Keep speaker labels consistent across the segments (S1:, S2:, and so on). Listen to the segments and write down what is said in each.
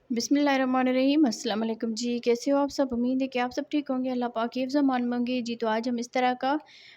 S1: बिस्मिल्लाहिर्रहमानिर्रहीम। अस्सलाम वालेकुम जी। कैसे हो आप सब? उम्मीद है कि आप सब ठीक होंगे। अल्लाह पाक हिफ्ज़ अमान मांगे जी। तो आज हम इस तरह का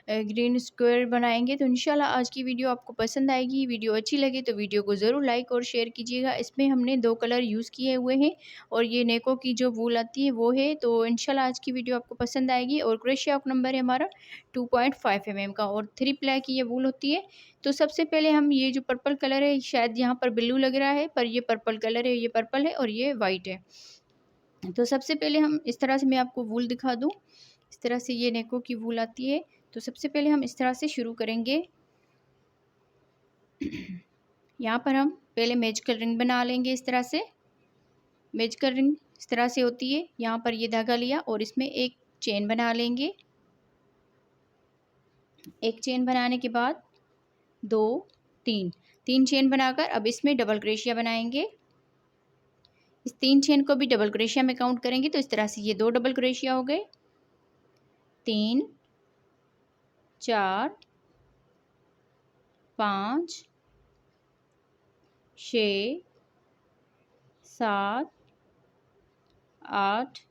S1: ग्रीन स्क्वायर बनाएंगे। तो इंशाल्लाह आज की वीडियो आपको पसंद आएगी। वीडियो अच्छी लगे तो वीडियो को ज़रूर लाइक और शेयर कीजिएगा। इसमें हमने 2 कलर यूज़ किए हुए हैं और ये नेको की जो वूल आती है वो है। तो इंशाल्लाह आज की वीडियो आपको पसंद आएगी। और क्रोशिया नंबर है हमारा 2.5 mm का और 3 प्लाई की ये वूल होती है। तो सबसे पहले हम ये जो पर्पल कलर है, शायद यहाँ पर ब्लू लग रहा है पर ये पर्पल कलर है, ये पर्पल है और ये वाइट है। तो सबसे पहले हम इस तरह से, मैं आपको वूल दिखा दूँ, इस तरह से ये नेको की वूल आती है। तो सबसे पहले हम इस तरह से शुरू करेंगे। यहाँ पर हम पहले मैजिकल रिंग बना लेंगे। इस तरह से मैजिकल रिंग इस तरह से होती है। यहाँ पर ये धागा लिया और इसमें एक चेन बना लेंगे। एक चेन बनाने के बाद 2 3 चेन बनाकर अब इसमें डबल क्रोशिया बनाएंगे। इस 3 चेन को भी डबल क्रोशिया में काउंट करेंगे तो इस तरह से ये 2 डबल क्रोशिया हो गए। 3 4 5 6 7 8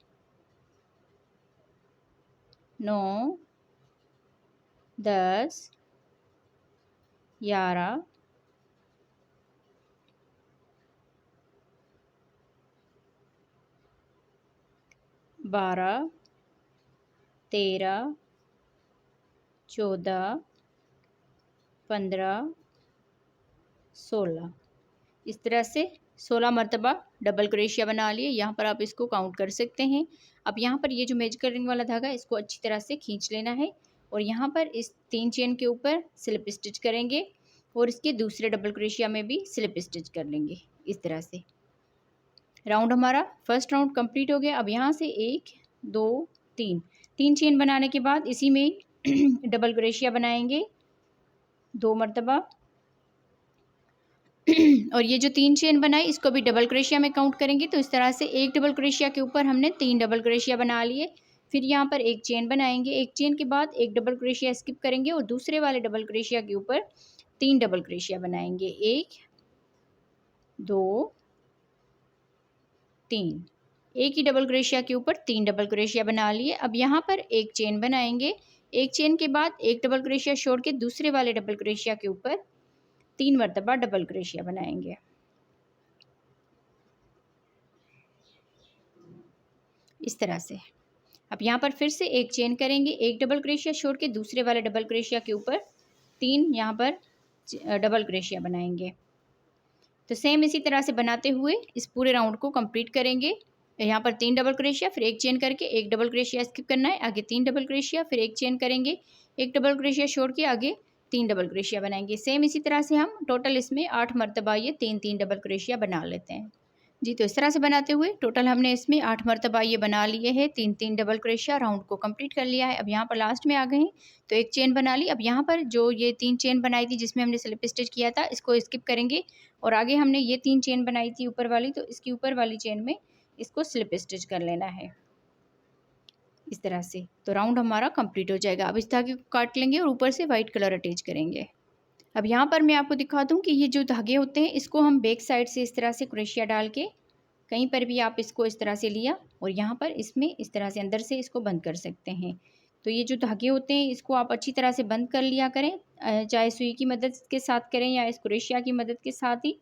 S1: 9 10 11 12 13 14 15 16 इस तरह से 16 मरतबा डबल क्रोशिया बना लिए। यहाँ पर आप इसको काउंट कर सकते हैं। अब यहाँ पर ये जो मैजिकल रिंग वाला धागा है इसको अच्छी तरह से खींच लेना है और यहाँ पर इस 3 चेन के ऊपर स्लिप स्टिच करेंगे और इसके दूसरे डबल क्रोशिया में भी स्लिप स्टिच कर लेंगे। इस तरह से राउंड हमारा फर्स्ट राउंड कंप्लीट हो गया। अब यहाँ से 1 2 3 चेन बनाने के बाद इसी में डबल क्रोशिया बनाएंगे 2 मरतबा। और ये जो 3 चेन बनाई इसको भी डबल क्रोशिया में काउंट करेंगे। तो इस तरह से एक डबल क्रोशिया के ऊपर हमने 3 डबल क्रोशिया बना लिए। फिर यहाँ पर एक चेन बनाएंगे। एक चेन के बाद एक डबल क्रोशिया स्किप करेंगे और दूसरे वाले डबल क्रोशिया के ऊपर 3 डबल क्रोशिया बनाएंगे। 1 2 3 एक ही डबल क्रोशिया के ऊपर 3 डबल क्रोशिया बना लिए। अब यहाँ पर एक चेन बनाएंगे। एक चेन के बाद एक डबल क्रोशिया छोड़ के दूसरे वाले डबल क्रोशिया के ऊपर 3 मरतबा डबल क्रोशिया बनाएंगे। इस तरह से अब यहाँ पर फिर से एक चेन करेंगे। एक डबल क्रोशिया छोड़ के दूसरे वाले डबल क्रोशिया के ऊपर 3 यहाँ पर डबल क्रोशिया बनाएंगे। तो सेम इसी तरह से बनाते हुए इस पूरे राउंड को कंप्लीट करेंगे। यहाँ पर 3 डबल क्रोशिया, फिर एक चेन करके एक डबल क्रोशिया स्किप करना है, आगे 3 डबल क्रोशिया, फिर एक चेन करेंगे, एक डबल क्रोशिया छोड़ के आगे 3 डबल क्रोशिया बनाएंगे। सेम इसी तरह से हम टोटल इसमें 8 मरतबा ये 3 डबल क्रोशिया बना लेते हैं जी। तो इस तरह से बनाते हुए टोटल हमने इसमें 8 मरतबा ये बना लिए हैं 3 डबल क्रोशिया। राउंड को कंप्लीट कर लिया है। अब यहाँ पर लास्ट में आ गए हैं तो एक चेन बना ली। अब यहाँ पर जो ये 3 चेन बनाई थी जिसमें हमने स्लिप स्टिच किया था इसको स्किप करेंगे और आगे हमने ये 3 चेन बनाई थी ऊपर वाली, तो इसकी ऊपर वाली चेन में इसको स्लिप स्टिच कर लेना है इस तरह से। तो राउंड हमारा कंप्लीट हो जाएगा। अब इस धागे को काट लेंगे और ऊपर से वाइट कलर अटैच करेंगे। अब यहाँ पर मैं आपको दिखा दूँ कि ये जो धागे होते हैं इसको हम बैक साइड से इस तरह से क्रोशिया डाल के कहीं पर भी आप इसको इस तरह से लिया और यहाँ पर इसमें इस तरह से अंदर से इसको बंद कर सकते हैं। तो ये जो धागे होते हैं इसको आप अच्छी तरह से बंद कर लिया करें, चाहे सुई की मदद के साथ करें या इस क्रोशिया की मदद के साथ ही।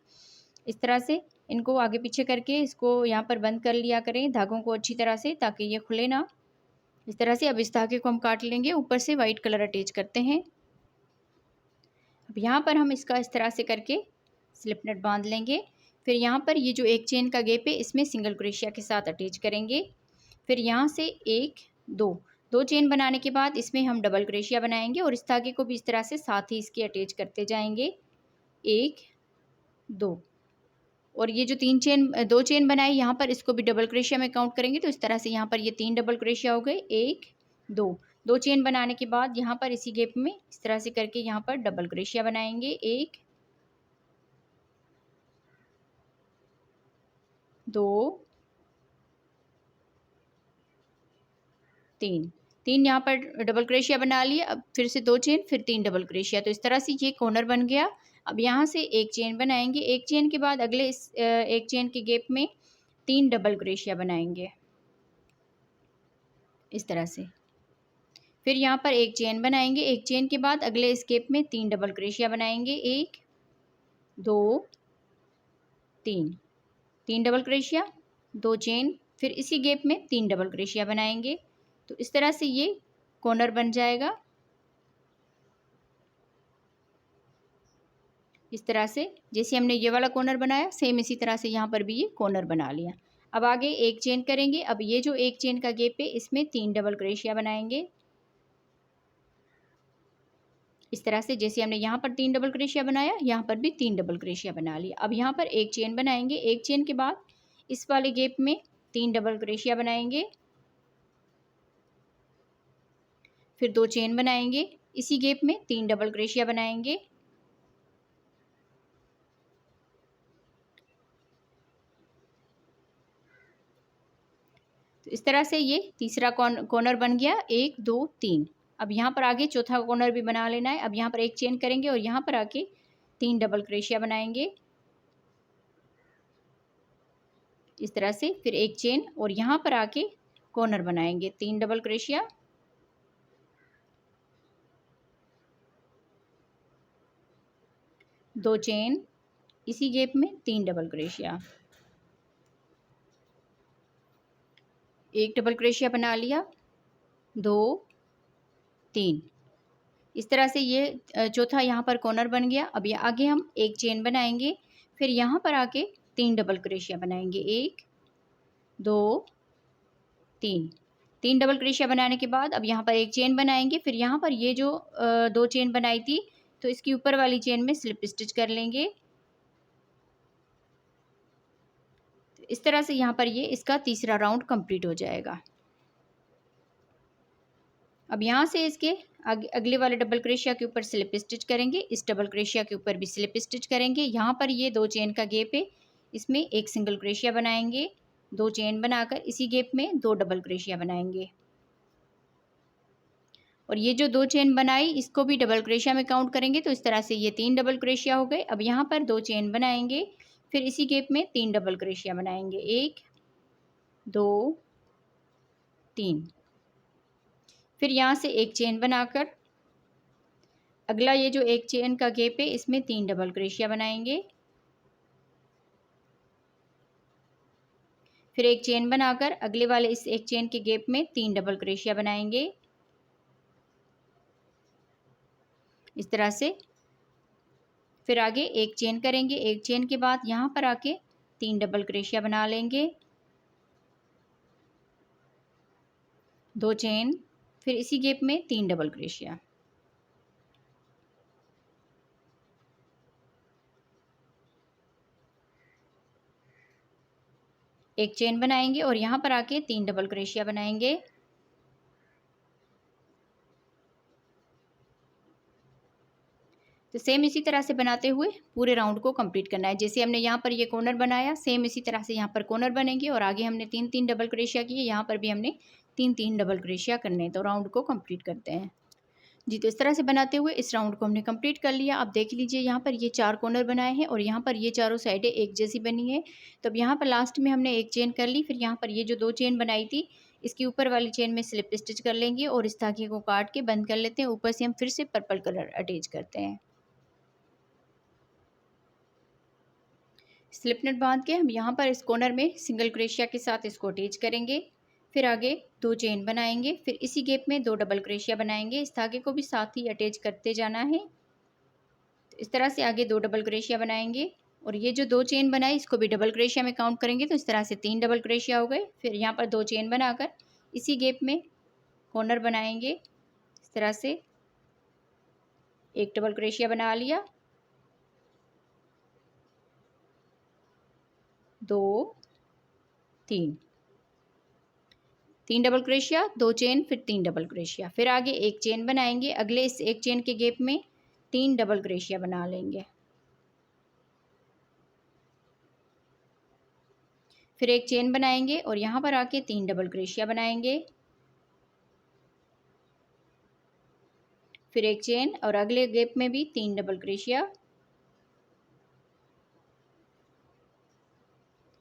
S1: इस तरह से इनको आगे पीछे करके इसको यहाँ पर बंद कर लिया करें धागों को अच्छी तरह से, ताकि ये खुले ना। इस तरह से अब इस धागे को हम काट लेंगे, ऊपर से वाइट कलर अटैच करते हैं। अब यहाँ पर हम इसका इस तरह से करके स्लिप नट बांध लेंगे। फिर यहाँ पर ये जो एक चेन का गैप है इसमें सिंगल क्रोशिया के साथ अटैच करेंगे। फिर यहाँ से 1 2 चेन बनाने के बाद इसमें हम डबल क्रोशिया बनाएंगे और इस धागे को भी इस तरह से साथ ही इसके अटैच करते जाएंगे। 1 2 और ये जो 2 चेन बनाई यहाँ पर इसको भी डबल क्रोशिया में काउंट करेंगे। तो इस तरह से यहाँ पर ये 3 डबल क्रोशिया हो गए। 1 2 चेन बनाने के बाद यहाँ पर इसी गैप में इस तरह से करके यहाँ पर डबल क्रोशिया बनाएंगे। 1 2 3 यहाँ पर डबल क्रोशिया बना लिए। अब फिर से 2 चेन, फिर 3 डबल क्रोशिया। तो इस तरह से ये कॉर्नर बन गया। अब यहाँ से एक चेन बनाएंगे। एक चेन के बाद अगले इस एक चेन के गैप में 3 डबल क्रोशिया बनाएंगे इस तरह से। फिर यहाँ पर एक चेन बनाएंगे, एक चेन के बाद अगले स्केप में 3 डबल क्रोशिया बनाएंगे, 1 2 3, 3 डबल क्रोशिया, 2 चेन, फिर इसी गैप में 3 डबल क्रोशिया बनाएंगे। तो इस तरह से ये कॉर्नर बन जाएगा। इस तरह से जैसे हमने ये वाला कॉर्नर बनाया, सेम इसी तरह से यहाँ पर भी ये कॉर्नर बना लिया। अब आगे एक चेन करेंगे। अब ये जो एक चेन का गैप है इसमें 3 डबल क्रोशिया बनाएंगे इस तरह से। जैसे हमने यहाँ पर 3 डबल क्रोशिया बनाया, यहाँ पर भी 3 डबल क्रोशिया बना लिया। अब यहाँ पर एक चेन बनाएंगे, एक चेन के बाद इस वाले गैप में 3 डबल क्रोशिया बनाएंगे, फिर 2 चेन बनाएंगे, इसी गैप में 3 डबल क्रोशिया बनाएंगे, तो इस तरह से ये तीसरा कॉर्नर बन गया, 1 2 3। अब यहाँ पर आगे चौथा कॉर्नर भी बना लेना है। अब यहाँ पर एक चेन करेंगे और यहाँ पर आके 3 डबल क्रोशिया बनाएंगे इस तरह से, फिर एक चेन और यहाँ पर आके कॉर्नर बनाएंगे, 3 डबल क्रोशिया, दो चेन, इसी गैप में 3 डबल क्रोशिया, एक डबल क्रोशिया बना लिया, 2 3। इस तरह से ये चौथा यहाँ पर कॉर्नर बन गया। अब ये आगे हम एक चेन बनाएंगे, फिर यहाँ पर आके 3 डबल क्रोशिया बनाएंगे, 1 2 3, 3 डबल क्रोशिया बनाने के बाद अब यहाँ पर एक चेन बनाएंगे, फिर यहाँ पर ये जो 2 चेन बनाई थी तो इसकी ऊपर वाली चेन में स्लिप स्टिच कर लेंगे। तो इस तरह से यहाँ पर ये इसका तीसरा राउंड कंप्लीट हो जाएगा। अब यहाँ से इसके अगले वाले डबल क्रोशिया के ऊपर स्लिप स्टिच करेंगे, इस डबल क्रोशिया के ऊपर भी स्लिप स्टिच करेंगे। यहाँ पर ये 2 चेन का गैप है, इसमें एक सिंगल क्रोशिया बनाएंगे, 2 चेन बनाकर इसी गैप में 2 डबल क्रोशिया बनाएंगे। और ये जो 2 चेन बनाई इसको भी डबल क्रोशिया में काउंट करेंगे, तो इस तरह से ये 3 डबल क्रोशिया हो गए। अब यहाँ पर 2 चेन बनाएंगे, फिर इसी गैप में 3 डबल क्रोशिया बनाएंगे, 1 2 3। फिर यहाँ से एक चेन बनाकर अगला ये जो एक चेन का गैप है इसमें 3 डबल क्रोशिया बनाएंगे, फिर एक चेन बनाकर अगले वाले इस एक चेन के गैप में 3 डबल क्रोशिया बनाएंगे इस तरह से। फिर आगे एक चेन करेंगे, एक चेन के बाद यहाँ पर आके 3 डबल क्रोशिया बना लेंगे, 2 चेन, फिर इसी गैप में 3 डबल क्रोशिया, एक चेन बनाएंगे और यहाँ पर आके 3 डबल क्रोशिया बनाएंगे। तो सेम इसी तरह से बनाते हुए पूरे राउंड को कंप्लीट करना है। जैसे हमने यहाँ पर ये कॉर्नर बनाया, सेम इसी तरह से यहाँ पर कॉर्नर बनेंगे और आगे हमने 3 डबल क्रोशिया किए, यहाँ पर भी हमने 3 डबल क्रोशिया करने हैं। तो राउंड को कंप्लीट करते हैं जी। तो इस तरह से बनाते हुए इस राउंड को हमने कंप्लीट कर लिया। आप देख लीजिए यहाँ पर ये 4 कॉर्नर बनाए हैं और यहाँ पर ये चारों साइडें एक जैसी बनी है। तो अब यहाँ पर लास्ट में हमने एक चेन कर ली, फिर यहाँ पर ये जो 2 चेन बनाई थी इसकी ऊपर वाली चेन में स्लिप स्टिच कर लेंगे और इस धागे को काट के बंद कर लेते हैं। ऊपर से हम फिर से पर्पल कलर अटैच करते हैं। स्लिप नट बांध के हम यहाँ पर इस कॉर्नर में सिंगल क्रोशिया के साथ इसको अटैच करेंगे, फिर आगे 2 चेन बनाएंगे, फिर इसी गैप में 2 डबल क्रोशिया बनाएंगे। इस धागे को भी साथ ही अटैच करते जाना है। तो इस तरह से आगे 2 डबल क्रोशिया बनाएंगे और ये जो 2 चेन बनाई इसको भी डबल क्रोशिया में काउंट करेंगे, तो इस तरह से 3 डबल क्रोशिया हो गए। फिर यहाँ पर 2 चेन बनाकर इसी गैप में कॉर्नर बनाएंगे, इस तरह से एक डबल क्रोशिया बना लिया, 2 3, 3 डबल क्रोशिया, 2 चेन, फिर 3 डबल क्रोशिया, फिर आगे एक चेन बनाएंगे, अगले इस एक चेन के गैप में 3 डबल क्रोशिया बना लेंगे, फिर एक चेन बनाएंगे और यहाँ पर आके 3 डबल क्रोशिया बनाएंगे, फिर एक चेन और अगले गैप में भी 3 डबल क्रोशिया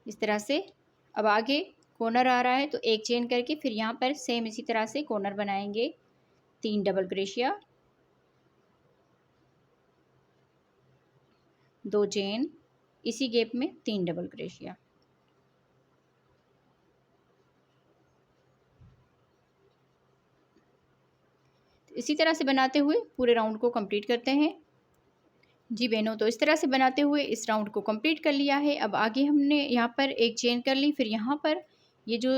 S1: इस तरह से। अब आगे कॉर्नर आ रहा है तो एक चेन करके फिर यहाँ पर सेम इसी तरह से कॉर्नर बनाएंगे, 3 डबल क्रोशिया, 2 चेन, इसी गैप में 3 डबल क्रोशिया। इसी तरह से बनाते हुए पूरे राउंड को कंप्लीट करते हैं। जी बहनों, तो इस तरह से बनाते हुए इस राउंड को कंप्लीट कर लिया है। अब आगे हमने यहाँ पर एक चेन कर ली, फिर यहाँ पर ये जो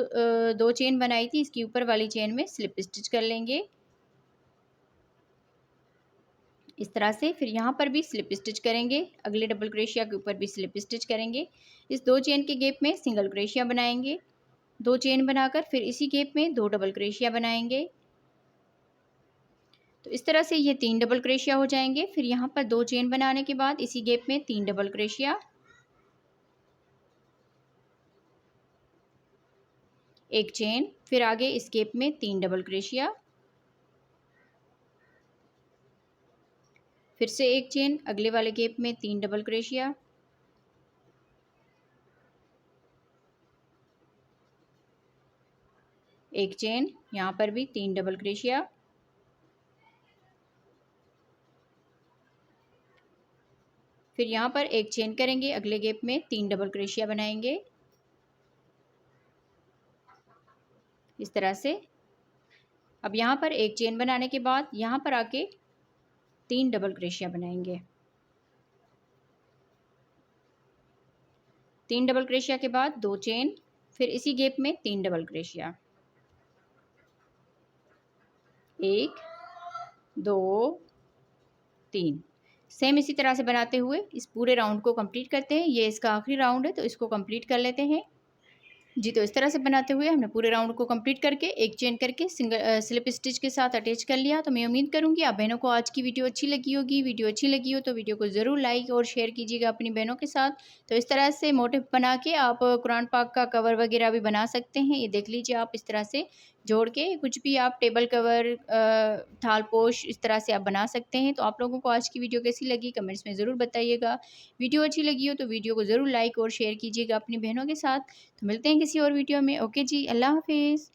S1: 2 चेन बनाई थी इसकी ऊपर वाली चेन में स्लिप स्टिच कर लेंगे इस तरह से। फिर यहाँ पर भी स्लिप स्टिच करेंगे, अगले डबल क्रोशिया के ऊपर भी स्लिप स्टिच करेंगे। इस 2 चेन के गैप में सिंगल क्रोशिया बनाएंगे, 2 चेन बनाकर फिर इसी गैप में 2 डबल क्रोशिया बनाएंगे। तो इस तरह से ये 3 डबल क्रोशिया हो जाएंगे। फिर यहाँ पर 2 चेन बनाने के बाद इसी गैप में 3 डबल क्रोशिया, एक चेन, फिर आगे इस गैप में 3 डबल क्रोशिया, फिर से एक चेन, अगले वाले गैप में 3 डबल क्रोशिया, एक चेन, यहाँ पर भी 3 डबल क्रोशिया, फिर यहाँ पर एक चेन करेंगे, अगले गैप में 3 डबल क्रोशिया बनाएंगे इस तरह से। अब यहाँ पर एक चेन बनाने के बाद यहाँ पर आके 3 डबल क्रोशिया बनाएंगे, 3 डबल क्रोशिया के बाद 2 चेन, फिर इसी गैप में 3 डबल क्रोशिया, 1 2 3। सेम इसी तरह से बनाते हुए इस पूरे राउंड को कंप्लीट करते हैं। ये इसका आखिरी राउंड है तो इसको कंप्लीट कर लेते हैं। जी, तो इस तरह से बनाते हुए हमने पूरे राउंड को कंप्लीट करके एक चेन करके सिंगल स्लिप स्टिच के साथ अटैच कर लिया। तो मैं उम्मीद करूंगी आप बहनों को आज की वीडियो अच्छी लगी होगी। वीडियो अच्छी लगी हो तो वीडियो को ज़रूर लाइक और शेयर कीजिएगा अपनी बहनों के साथ। तो इस तरह से मोटिव बना के आप कुरान पाक का कवर वगैरह भी बना सकते हैं। ये देख लीजिए, आप इस तरह से जोड़ के कुछ भी आप टेबल कवर, थालपोश इस तरह से आप बना सकते हैं। तो आप लोगों को आज की वीडियो कैसी लगी कमेंट्स में ज़रूर बताइएगा। वीडियो अच्छी लगी हो तो वीडियो को ज़रूर लाइक और शेयर कीजिएगा अपनी बहनों के साथ। तो मिलते हैं किसी और वीडियो में। ओके जी, अल्लाह हाफिज़।